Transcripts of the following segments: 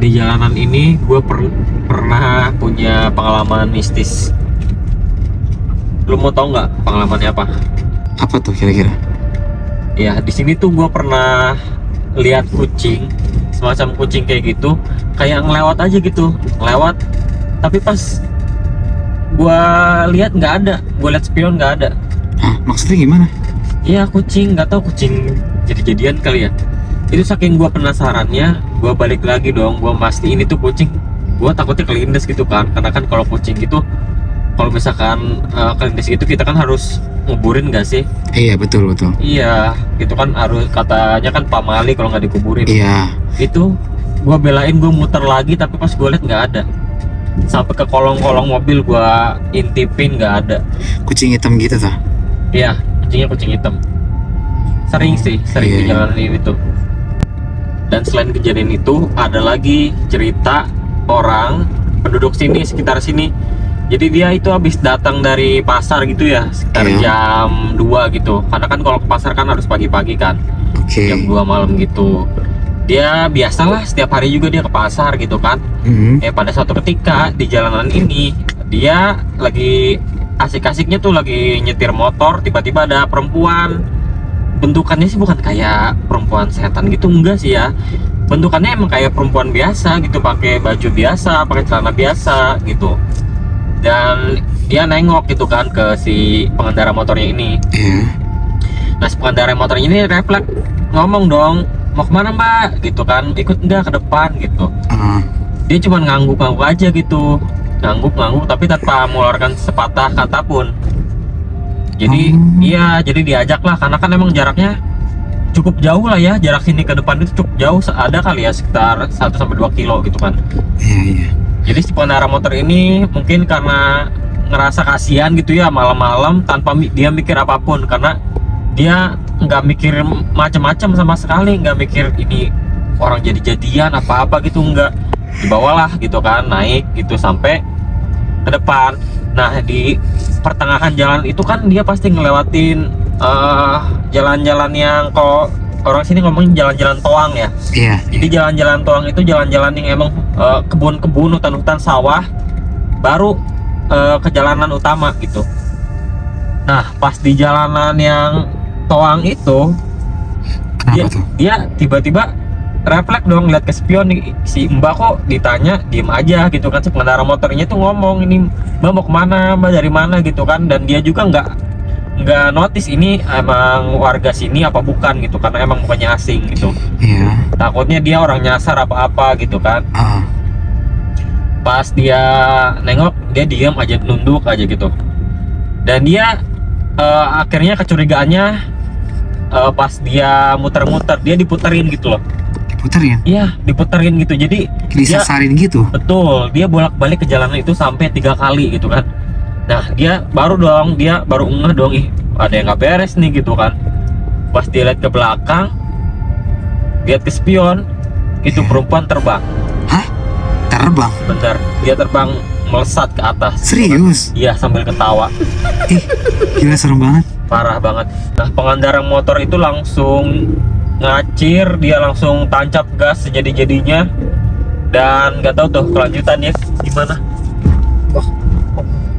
di jalanan ini gue pernah punya pengalaman mistis. Lu mau tahu nggak pengalamannya apa? Apa tuh kira-kira? Ya, di sini tuh gue pernah lihat kucing, semacam kucing kayak gitu, kayak ngelewat aja gitu, ngelewat. Tapi pas gue lihat nggak ada, gue lihat spion nggak ada. Hah, maksudnya gimana? Iya, kucing, nggak tahu kucing jadi-jadian kali ya. Itu saking gue penasarannya, gue balik lagi dong, gue mastiin itu kucing. Gue takutnya kelindes gitu kan, karena kan kalau kucing gitu, kalau misalkan kelindes gitu kita kan harus nguburin nggak sih? Iya, betul. Iya, itu kan harus, katanya kan pamali kalau nggak dikuburin. Iya. Itu gue belain, gue muter lagi, tapi pas gue lihat nggak ada. Sampai ke kolong-kolong mobil gue intipin, nggak ada. Kucing hitam gitu tuh. Iya, kucingnya kucing hitam. Sering sih, sering Iya. di jalan ini tuh. Dan selain kejadian itu, ada lagi cerita orang penduduk sini, sekitar sini. Jadi dia itu habis datang dari pasar gitu ya, sekitar Iya. jam 2 gitu. Karena kan kalau ke pasar kan harus pagi-pagi kan, Oke. jam 2 malam gitu. Dia biasalah setiap hari juga dia ke pasar gitu kan. Pada suatu ketika di jalanan ini, dia lagi asik-asiknya tuh lagi nyetir motor, tiba-tiba ada perempuan. Bentukannya sih bukan kayak perempuan setan gitu, enggak sih ya. Bentukannya emang kayak perempuan biasa gitu, pakai baju biasa, pakai celana biasa gitu. Dan dia nengok gitu kan ke si pengendara motornya ini. Iya. Nah, si pengendara motornya ini refleks ngomong dong, mau kemana mbak gitu kan, ikut enggak ke depan gitu. Dia cuma ngangguk-ngangguk aja gitu, ngangguk tapi tanpa mengeluarkan sepatah kata pun. Jadi iya, jadi diajak lah, karena kan emang jaraknya cukup jauh lah ya, jarak sini ke depan itu cukup jauh, ada kali ya sekitar 1-2 kilo gitu kan. Iya. Jadi si pengendara motor ini mungkin karena ngerasa kasihan gitu ya, malam-malam tanpa dia mikir apapun, karena dia nggak mikir macam-macam sama sekali, nggak mikir ini orang jadi-jadian apa-apa gitu, nggak. Dibawalah gitu kan, naik gitu sampai ke depan. Nah, di pertengahan jalan itu kan dia pasti ngelewatin jalan-jalan yang, kalau orang sini ngomongin jalan-jalan toang ya. Iya. Jadi jalan-jalan toang itu jalan-jalan yang emang kebun-kebun, hutan-hutan sawah, baru ke jalanan utama gitu. Nah, pas di jalanan yang toang itu, Kenapa tuh? dia tiba-tiba refleks dong, lihat ke spion nih, si mbak kok ditanya diem aja gitu kan. Si pengendara motornya tuh ngomong, ini mbak mau kemana, mbak dari mana gitu kan. Dan dia juga nggak notice ini emang warga sini apa bukan gitu, karena emang mukanya asing gitu. Iya. Takutnya dia orang nyasar apa-apa gitu kan. Pas dia nengok, dia diem aja, nunduk aja gitu. Dan dia akhirnya kecurigaannya, pas dia muter-muter, dia diputerin gitu loh. Diputerin? Iya, diputerin gitu. Jadi Disasarin gitu? betul, dia bolak-balik ke jalanan itu sampai 3 kali gitu kan. Nah, dia baru ngeh dong, ih ada yang nggak beres nih gitu kan. Pas dia lihat ke belakang, lihat ke spion, itu perempuan terbang. Hah? Terbang? Bentar, dia terbang melesat ke atas. Serius? Iya, sambil ketawa. Ih, gila serem banget. Parah banget. Nah, pengendara motor itu langsung ngacir, dia langsung tancap gas sejadi-jadinya. Dan nggak tahu tuh kelanjutannya gimana. Wah,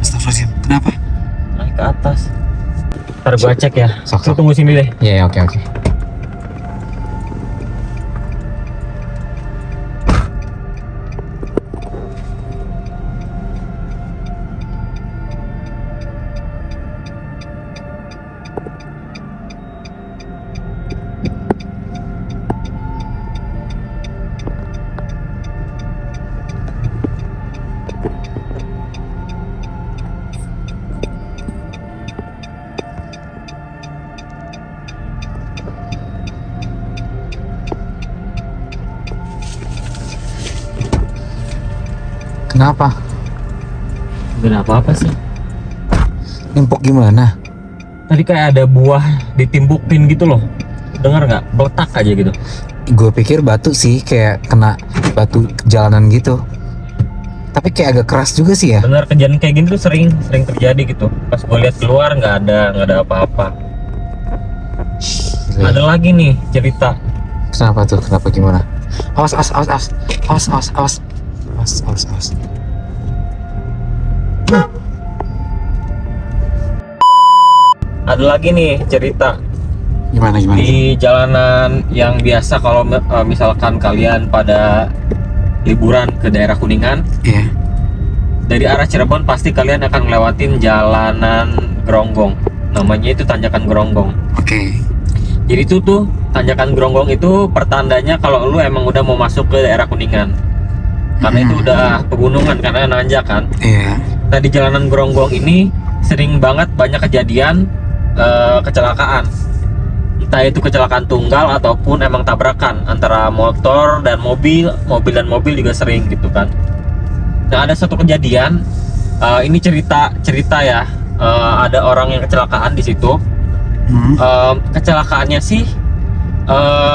Astagfirullahaladzim. Kenapa? naik ke atas. Ntar gua cek ya. Sok. Lu tunggu sini deh. Iya, oke. Kenapa? Gak apa-apa sih. Nimpuk gimana? Tadi kayak ada buah ditimbukin gitu loh. Dengar nggak? Beletak aja gitu. Gue pikir batu sih, kayak kena batu jalanan gitu. Tapi kayak agak keras juga sih ya. Bener, kejadian kayak gini tuh sering terjadi gitu. Pas gue lihat keluar nggak ada apa-apa. Ada lagi nih cerita. Kenapa tuh? Kenapa gimana? Awas, awas, awas, awas, awas, awas, awas, awas, awas, awas. Ada lagi nih cerita Gimana? di jalanan yang biasa kalau misalkan kalian pada liburan ke daerah Kuningan. Iya. Dari arah Cirebon pasti kalian akan ngelewatin jalanan Geronggong. Namanya itu Tanjakan Geronggong. Oke. Jadi itu tuh Tanjakan Geronggong itu pertandanya kalau lu emang udah mau masuk ke daerah Kuningan. Karena itu udah pegunungan, karena nanjak kan. Iya. Nah di jalanan Geronggong ini sering banget banyak kejadian kecelakaan. Entah itu kecelakaan tunggal ataupun emang tabrakan antara motor dan mobil dan mobil juga sering gitu kan. Nah ada satu kejadian, ini cerita ya, ada orang yang kecelakaan di situ. Kecelakaannya sih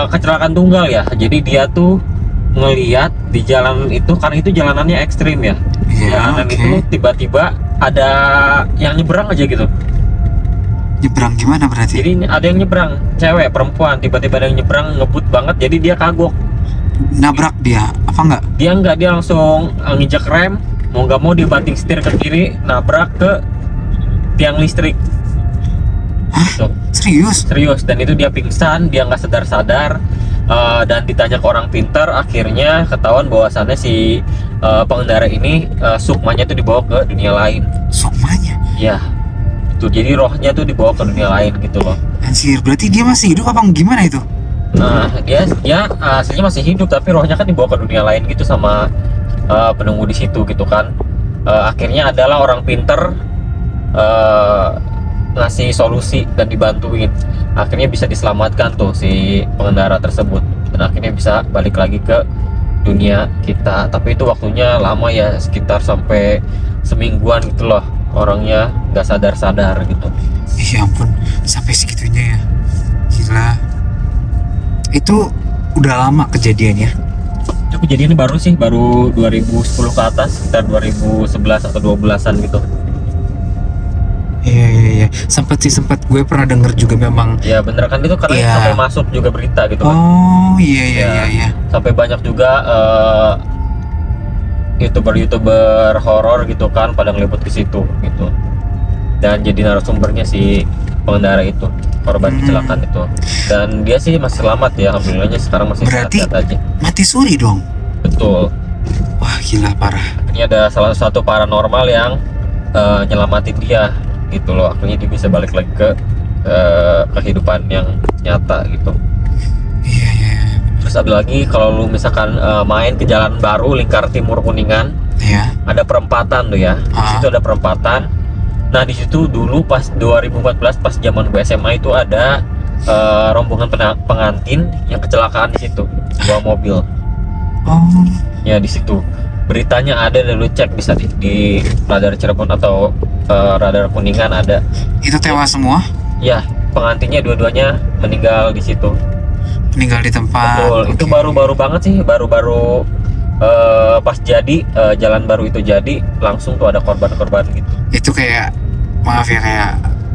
kecelakaan tunggal ya. Jadi dia tuh ngeliat di jalan itu, karena itu jalanannya ekstrim ya. Iya. Jalanan itu tiba-tiba ada yang nyebrang aja gitu. Nyebrang gimana berarti? Jadi ada yang nyebrang, cewek, perempuan, tiba-tiba ada yang nyebrang ngebut banget, jadi dia kagok. Nabrak dia apa enggak? Dia enggak, dia langsung nginjek rem, mau nggak mau dia banting setir ke kiri, nabrak ke tiang listrik. Hah? Gitu. Serius? Dan itu dia pingsan, dia nggak sadar-sadar, dan ditanya ke orang pintar, akhirnya ketahuan bahwasannya si pengendara ini sukmanya tuh dibawa ke dunia lain. Sukmanya? Ya, itu jadi rohnya tuh dibawa ke dunia lain gitu loh. Anjir, berarti dia masih hidup apa gimana itu? Nah, dia aslinya masih hidup tapi rohnya kan dibawa ke dunia lain gitu sama penunggu di situ gitu kan. Akhirnya adalah orang pinter ngasih solusi dan dibantuin. Akhirnya bisa diselamatkan tuh si pengendara tersebut dan akhirnya bisa balik lagi ke dunia kita. Tapi itu waktunya lama ya, sekitar sampai semingguan gitu loh. Orangnya nggak sadar-sadar gitu. Ya ampun, sampai segitunya ya. Gila. Itu udah lama kejadiannya. Itu kejadiannya baru sih, baru 2010 ke atas, sekitar 2011 atau 12-an gitu. Iya. Sempat gue pernah denger juga memang. Ya bener kan, itu karena Iya. sampai masuk juga berita gitu kan. Oh iya. Sampai banyak juga youtuber horor gitu kan pada ngeliput ke situ gitu. Dan jadi narasumbernya si pengendara itu, korban kecelakaan itu. Dan dia sih masih selamat ya, alhamdulillahnya sekarang masih Berarti sehat aja. mati suri dong. Betul. Wah gila parah. Ini ada salah satu paranormal yang nyelamatin dia gitu loh. Akhirnya dia bisa balik lagi ke kehidupan yang nyata gitu. Iya. Terus ada lagi kalau lu misalkan main ke Jalan Baru Lingkar Timur Kuningan, Iya. ada perempatan tuh ya. Di situ ada perempatan. Nah di situ dulu pas 2014 pas zaman gue SMA itu ada rombongan pengantin yang kecelakaan di situ, bawa mobil. Oh. Ya di situ beritanya ada, dan lu cek bisa di radar Cirebon atau radar Kuningan ada. Itu tewas semua? Ya pengantinnya dua-duanya meninggal di situ. Meninggal di tempat. Betul. Oke. Itu baru-baru banget sih, baru-baru pas jadi jalan baru itu jadi langsung tuh ada korban-korban gitu. Itu kayak, maaf ya, kayak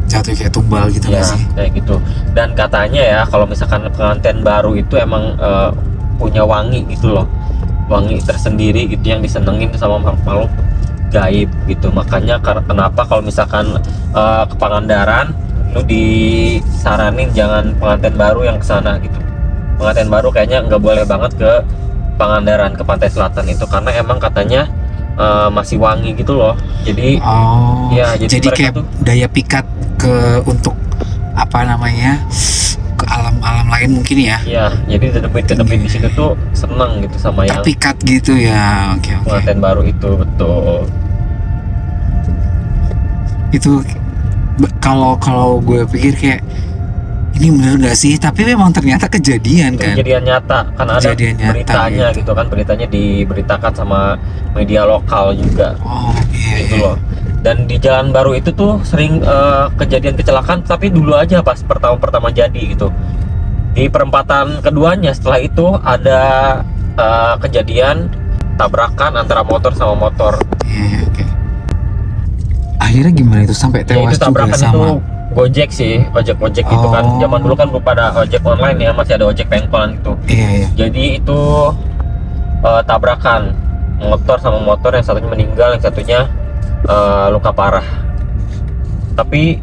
jatuh kayak tumbal gitu Ya nggak sih? kayak gitu. Dan katanya ya kalau misalkan pengantin baru itu emang punya wangi gitu loh, wangi tersendiri gitu yang disenengin sama makhluk gaib gitu. Makanya kenapa kalau misalkan ke Pangandaran lu disaranin jangan pengantin baru yang kesana gitu. Pengantin baru kayaknya nggak boleh banget ke Pangandaran, ke pantai selatan itu, karena emang katanya masih wangi gitu loh. Jadi Oh. ya, jadi jadi mereka kayak tuh- daya pikat untuk apa namanya, ke alam-alam lain mungkin ya. ya jadi kedepit di situ tuh seneng gitu sama yang Terpikat gitu ya. Oke. pengantin baru itu. Betul. Itu kalau gue pikir kayak ini bener nggak sih, tapi memang ternyata kejadian kan. Kejadian nyata kan, ada Kejadian nyata beritanya gitu. gitu kan, beritanya diberitakan sama media lokal juga Oh iya. gitu loh. Dan di Jalan Baru itu tuh sering kejadian kecelakaan, tapi dulu aja pas pertama jadi gitu. Di perempatan keduanya setelah itu ada kejadian tabrakan antara motor sama motor. Iya, oke. Akhirnya gimana itu sampai Ya, tewas itu juga tabrakan sama? itu Gojek sih, ojek gitu kan. Oh. Zaman dulu kan belum pada ojek online ya, masih ada ojek pengkolan gitu. Iya. Jadi itu tabrakan motor sama motor, yang satunya meninggal, yang satunya luka parah. Tapi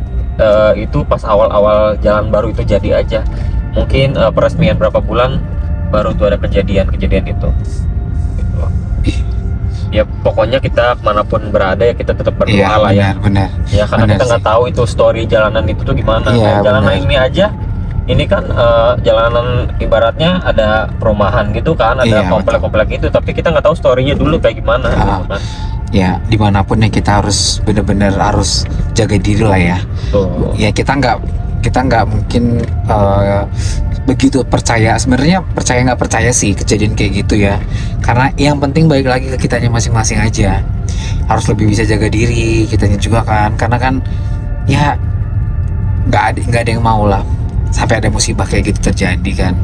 itu pas awal-awal jalan baru itu jadi aja. Mungkin peresmian berapa bulan baru tuh ada kejadian itu. Gitu. Ya pokoknya kita kemanapun berada ya kita tetap berdoa Iya, lah ya. benar. Ya karena Benar kita nggak sih. tahu itu story jalanan itu tuh gimana. Iya, Jalanan benar. ini aja, ini kan jalanan ibaratnya ada perumahan gitu kan, ada Iya, komplek-komplek itu, tapi kita nggak tahu storynya dulu kayak gimana. Gitu kan. Ya, dimanapun ya kita harus benar-benar harus jaga diri lah ya. Tuh. Ya kita nggak mungkin begitu percaya, sebenarnya percaya nggak percaya sih kejadian kayak gitu ya, karena yang penting balik lagi ke kitanya masing-masing aja, harus lebih bisa jaga diri kitanya juga kan, karena kan ya nggak ada yang mau lah sampai ada musibah kayak gitu terjadi kan.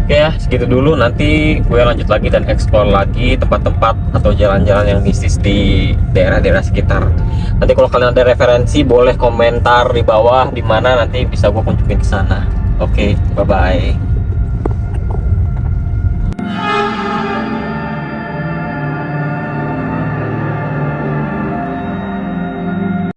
Oke ya, segitu dulu. Nanti gue lanjut lagi dan explore lagi tempat-tempat atau jalan-jalan yang mistis di daerah-daerah sekitar. Nanti kalau kalian ada referensi boleh komentar di bawah di mana, nanti bisa gue kunjungin ke sana. Oke, bye-bye.